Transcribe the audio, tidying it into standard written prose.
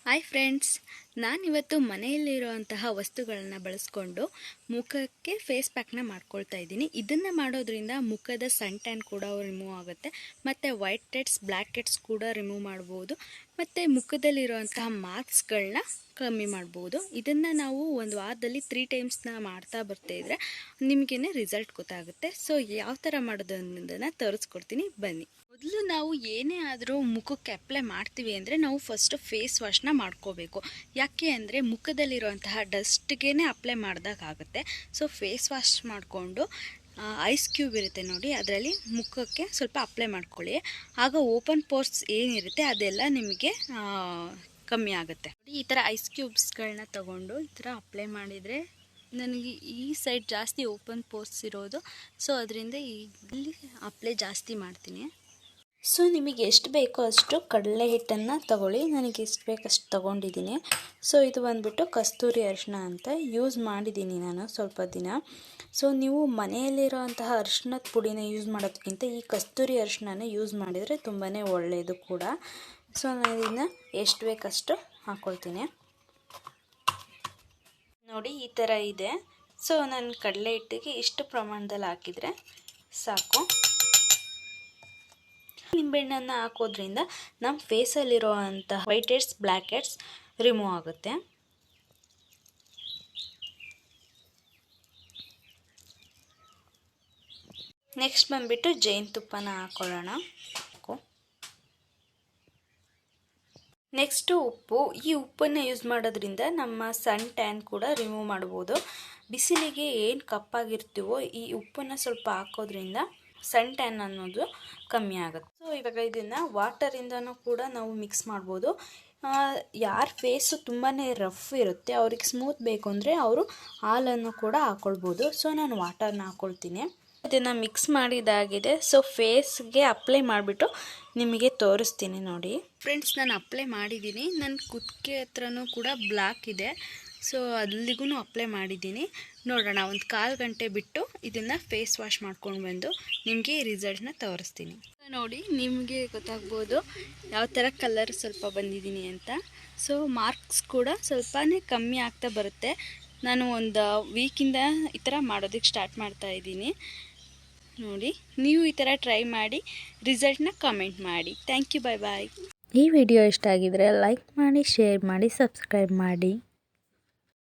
Hi friends, ನಾನಿವತ್ತು ಮನೆಯಲ್ಲಿರುವಂತಹ ವಸ್ತುಗಳನ್ನು ಬಳಸ್ಕೊಂಡು ಮುಖಕ್ಕೆ ಫೇಸ್ ಪ್ಯಾಕ್ನ ಮಾಡ್ಕೊಳ್ತಾ ಇದ್ದೀನಿ. ಇದನ್ನು ಮಾಡೋದ್ರಿಂದ ಮುಖದ ಸನ್ ಟ್ಯಾನ್ ಕೂಡ ರಿಮೂವ್ ಆಗುತ್ತೆ, ಮತ್ತು ವೈಟ್ ಹೆಡ್ಸ್ ಬ್ಲ್ಯಾಕ್ ಹೆಡ್ಸ್ ಕೂಡ ರಿಮೂವ್ ಮಾಡ್ಬೋದು, ಮತ್ತು ಮುಖದಲ್ಲಿರುವಂತಹ ಮಾರ್ಕ್ಸ್ಗಳನ್ನ ಕಮ್ಮಿ ಮಾಡ್ಬೋದು. ಇದನ್ನು ನಾವು ಒಂದು ವಾರದಲ್ಲಿ 3 ಟೈಮ್ಸ್ನ ಮಾಡ್ತಾ ಬರ್ತಾಯಿದ್ರೆ ನಿಮಗೇ ರಿಸಲ್ಟ್ ಗೊತ್ತಾಗುತ್ತೆ. ಸೊ ಯಾವ ಥರ ಮಾಡೋದು ಅನ್ನೋದನ್ನು ತೋರಿಸ್ಕೊಡ್ತೀನಿ, ಬನ್ನಿ. ಮೊದಲು ನಾವು ಏನೇ ಆದರೂ ಮುಖಕ್ಕೆ ಅಪ್ಲೈ ಮಾಡ್ತೀವಿ ಅಂದರೆ ನಾವು ಫಸ್ಟು ಫೇಸ್ ವಾಶ್ನ ಮಾಡ್ಕೋಬೇಕು. ಯಾಕೆ ಅಂದರೆ ಮುಖದಲ್ಲಿರುವಂತಹ ಡಸ್ಟ್ಗೆ ಅಪ್ಲೈ ಮಾಡಿದಾಗುತ್ತೆ. ಸೊ ಫೇಸ್ ವಾಶ್ ಮಾಡಿಕೊಂಡು ಐಸ್ ಕ್ಯೂಬ್ ಇರುತ್ತೆ ನೋಡಿ, ಅದರಲ್ಲಿ ಮುಖಕ್ಕೆ ಸ್ವಲ್ಪ ಅಪ್ಲೈ ಮಾಡ್ಕೊಳ್ಳಿ. ಆಗ ಓಪನ್ ಪೋರ್ಸ್ ಏನಿರುತ್ತೆ ಅದೆಲ್ಲ ನಿಮಗೆ ಕಮ್ಮಿ ಆಗುತ್ತೆ. ಈ ಥರ ಐಸ್ ಕ್ಯೂಬ್ಸ್ಗಳನ್ನ ತಗೊಂಡು ಈ ಥರ ಅಪ್ಲೈ ಮಾಡಿದರೆ ನನಗೆ ಈ ಸೈಡ್ ಜಾಸ್ತಿ ಓಪನ್ ಪೋರ್ಸ್ ಇರೋದು, ಸೊ ಅದರಿಂದ ಇಲ್ಲಿ ಅಪ್ಲೈ ಜಾಸ್ತಿ ಮಾಡ್ತೀನಿ. ಸೊ ನಿಮಗೆ ಎಷ್ಟು ಬೇಕೋ ಅಷ್ಟು ಕಡಲೆ ಹಿಟ್ಟನ್ನು ತಗೊಳ್ಳಿ. ನನಗೆ ಎಷ್ಟು ಬೇಕಷ್ಟು ತೊಗೊಂಡಿದ್ದೀನಿ. ಸೊ ಇದು ಬಂದುಬಿಟ್ಟು ಕಸ್ತೂರಿ ಅರಿಶಿನ ಅಂತ ಯೂಸ್ ಮಾಡಿದ್ದೀನಿ ನಾನು ಸ್ವಲ್ಪ ದಿನ. ಸೊ ನೀವು ಮನೆಯಲ್ಲಿರೋಂತಹ ಅರಿಶಿನದ ಪುಡಿನ ಯೂಸ್ ಮಾಡೋದಕ್ಕಿಂತ ಈ ಕಸ್ತೂರಿ ಅರಿಶಿನ ಯೂಸ್ ಮಾಡಿದರೆ ತುಂಬಾ ಒಳ್ಳೆಯದು ಕೂಡ. ಸೊ ನಾನು ಇದನ್ನು ಎಷ್ಟು ಬೇಕಷ್ಟು ಹಾಕ್ಕೊಳ್ತೀನಿ ನೋಡಿ, ಈ ಥರ ಇದೆ. ಸೊ ನಾನು ಕಡಲೆ ಹಿಟ್ಟಿಗೆ ಇಷ್ಟು ಪ್ರಮಾಣದಲ್ಲಿ ಹಾಕಿದರೆ ಸಾಕು. ನಿಂಬೆಹಣ್ಣನ್ನು ಹಾಕೋದ್ರಿಂದ ನಮ್ಮ ಫೇಸಲ್ಲಿರುವಂತಹ white heads black heads remove ಆಗುತ್ತೆ. ನೆಕ್ಸ್ಟ್ ಬಂದುಬಿಟ್ಟು ಜೇನುತುಪ್ಪನ ಹಾಕೊಳ್ಳೋಣ. ನೆಕ್ಸ್ಟು ಉಪ್ಪು. ಈ ಉಪ್ಪನ್ನು ಯೂಸ್ ಮಾಡೋದ್ರಿಂದ ನಮ್ಮ ಸನ್ ಟ್ಯಾನ್ ಕೂಡ ರಿಮೂವ್ ಮಾಡ್ಬೋದು. ಬಿಸಿಲಿಗೆ ಏನು ಕಪ್ಪಾಗಿರ್ತೀವೋ ಈ ಉಪ್ಪನ್ನು ಸ್ವಲ್ಪ ಹಾಕೋದ್ರಿಂದ ಸನ್ ಟ್ಯಾನ್ ಅನ್ನೋದು ಕಮ್ಮಿ ಆಗುತ್ತೆ. ಸೊ ಇವಾಗ ಇದನ್ನು ವಾಟರಿಂದನೂ ಕೂಡ ನಾವು ಮಿಕ್ಸ್ ಮಾಡ್ಬೋದು. ಯಾರ ಫೇಸು ತುಂಬಾ ರಫ್ ಇರುತ್ತೆ ಅವ್ರಿಗೆ ಸ್ಮೂತ್ ಬೇಕು ಅಂದರೆ ಅವರು ಹಾಲನ್ನು ಕೂಡ ಹಾಕ್ಕೊಳ್ಬೋದು. ಸೊ ನಾನು ವಾಟರ್ನ ಹಾಕ್ಕೊಳ್ತೀನಿ. ಇದನ್ನು ಮಿಕ್ಸ್ ಮಾಡಿದಾಗಿದೆ. ಸೊ ಫೇಸ್ಗೆ ಅಪ್ಲೈ ಮಾಡಿಬಿಟ್ಟು ನಿಮಗೆ ತೋರಿಸ್ತೀನಿ ನೋಡಿ. ಫ್ರೆಂಡ್ಸ್, ನಾನು ಅಪ್ಲೈ ಮಾಡಿದ್ದೀನಿ. ನನ್ನ ಕುತ್ತಿಗೆ ಹತ್ರನೂ ಕೂಡ ಬ್ಲ್ಯಾಕ್ ಇದೆ. ಸೊ ಅಲ್ಲಿಗೂ ಅಪ್ಲೈ ಮಾಡಿದ್ದೀನಿ. ನೋಡೋಣ, ಒಂದು 1/4 ಗಂಟೆ ಬಿಟ್ಟು ಇದನ್ನು ಫೇಸ್ ವಾಶ್ ಮಾಡ್ಕೊಂಡು ಬಂದು ನಿಮಗೆ ಈ ರಿಸಲ್ಟ್ನ ತೋರಿಸ್ತೀನಿ. ನೋಡಿ, ನಿಮಗೆ ಗೊತ್ತಾಗ್ಬೋದು ಯಾವ ಥರ ಕಲರ್ ಸ್ವಲ್ಪ ಬಂದಿದ್ದೀನಿ ಅಂತ. ಸೊ ಮಾರ್ಕ್ಸ್ ಕೂಡ ಸ್ವಲ್ಪನೇ ಕಮ್ಮಿ ಆಗ್ತಾ ಬರುತ್ತೆ. ನಾನು ಒಂದು ವೀಕಿಂದ ಈ ಥರ ಮಾಡೋದಕ್ಕೆ ಸ್ಟಾರ್ಟ್ ಮಾಡ್ತಾ ಇದ್ದೀನಿ. ನೋಡಿ, ನೀವು ಈ ಥರ ಟ್ರೈ ಮಾಡಿ ರಿಸಲ್ಟ್ನ ಕಮೆಂಟ್ ಮಾಡಿ. ಥ್ಯಾಂಕ್ ಯು, ಬಾಯ್ ಬಾಯ್. ಈ ವಿಡಿಯೋ ಇಷ್ಟ ಆಗಿದರೆ ಲೈಕ್ ಮಾಡಿ, ಶೇರ್ ಮಾಡಿ, ಸಬ್ಸ್ಕ್ರೈಬ್ ಮಾಡಿ.